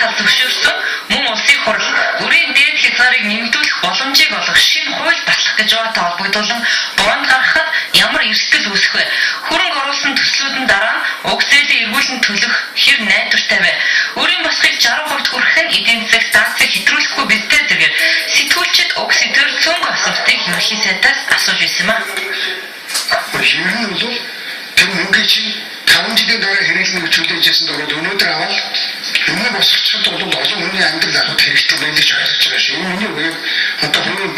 тал зөвшөөрсөн мөн улсын хурал үрийн дээд хязгаарыг нэмэгдүүлэх боломжийг олгох шинэ хууль батлах гэж байгаатай холбогдуулан боонд гаргахад ямар эрсдэл үүсэх вэ? Хөрөнгө оруулсан төслүүдэн дараа уг зээлийн эргүүлэн төлөх хэр найдвартай вэ? Үрийн босхийг 60% хүрэхэд эдийн засаг станцыг хэтрүүлэхгүй биздээ зэргээр сэтгүүлчид уг сэдвэр цөөнгүй асуултыг ерөнхий сайдаас асууж байсан юм а. Ер нь бол тэр мөнгөний чинь 5 жилийн дараа хэрэглэнэ гэж хүлээжсэн дөрөв өнөөдөр аваад өмнө босчиход бол олон хүний амьдрал ахад хэрэгтэй байх гэж ойлгож байгаа шүү. Миний үеийг одоо хүний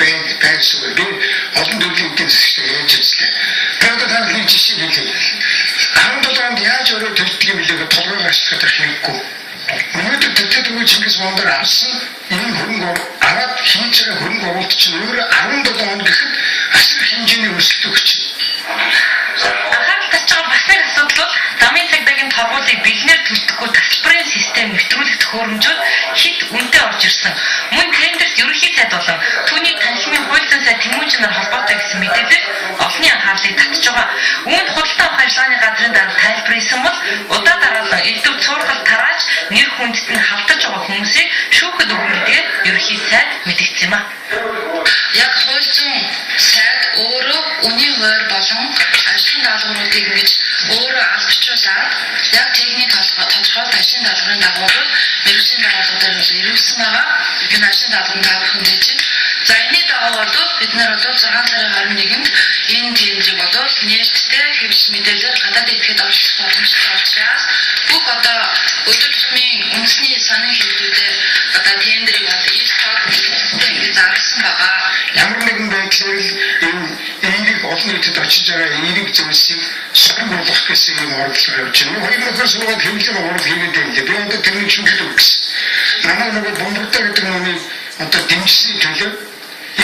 байрс би олон төрлийн эдийн засгт яаж ажиллаа. Тэгээд тааны жишээ хэлээ. 17 онд яаж өрөө төлдөг юм билээ толгой гашхад хэрэггүй. Өнөөдөр тэтгэдэг Чингис Монгол авсан энэ хөрөнгө аваад хийж байгаа хөрөнгө оруулалт чинь өөр 17 он гэхэд асар хэмжээний өсөлт өгч замын цагдаагийн торгуулийг бэлнээр төлдөхгүй тасалбарын систем нэвтрүүлэх төхөөрөмжүүд хэд үнэтэй орж ирсэн. Мөн тендерт ерөнхий сайд болон түүний танхимын хууль зүйн сайд Тэмүүжин нар холбоотой гэсэн мэдээлэл олонний анхаарлыг татж байгаа. Үүнд худалдаа авах ажиллагааны газрын дарга тайлбарласан бол удаа дараалан элдв цуурхал тарааж нэр хүндэд нь халтаж байгаа хүмүүсийг шүүхэд өгнө гэдгээ ерөнхий сайд мэдгдсэн юм а. Яг хууль зүйн сайд өөрөө үнийн хууль болон ажлын даалгавруудыг ингэж өөрөө албачуулаад яг техник тодорхойлт ажлын даалгаврын дагуу мэргэжлийн даргаалуудаар ирүүлсэн байгаа. Энэ ажлын даалгаврын таавах хэмжээж байна. За энэний дагуу бол бид нар одоо 6 сарын 21-нд энэ тендерийг бодвол нээлттэй хэвлэл мэдээлэлээр гадаад эдгэд оролцох боломжтой учраас бүх одоо өдөр тутмын үндэсний санын хэвлэлүүдээр одоо тендерийг бол ил тод ингэж зарласан байгаа. Ямар нэгэн байдлаар энэ энийг олон нийтэд очиж байгаа энийг зөвсөйг сөрөг болгох гэсэн юм оролцоо явж байна. Хоёр нөхөр суугаад хэвлэл оруулах хийгээд байна. Би одоо тэрний шинжилгээ өгсөн. Намайг нөгөө бомбарда гэдэг номыг одоо дэмжсэний төлөө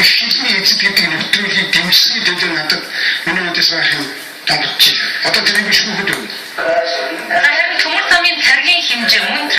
их хилний эзэд гэдэг нэвтрүүлгийг дэмжсэний төлөө надад миний үдэс байх юм томдож байна. Одоо тэрийг шүүхэд өгнө. Харин төмөр замын царгийн хэмжээ мөн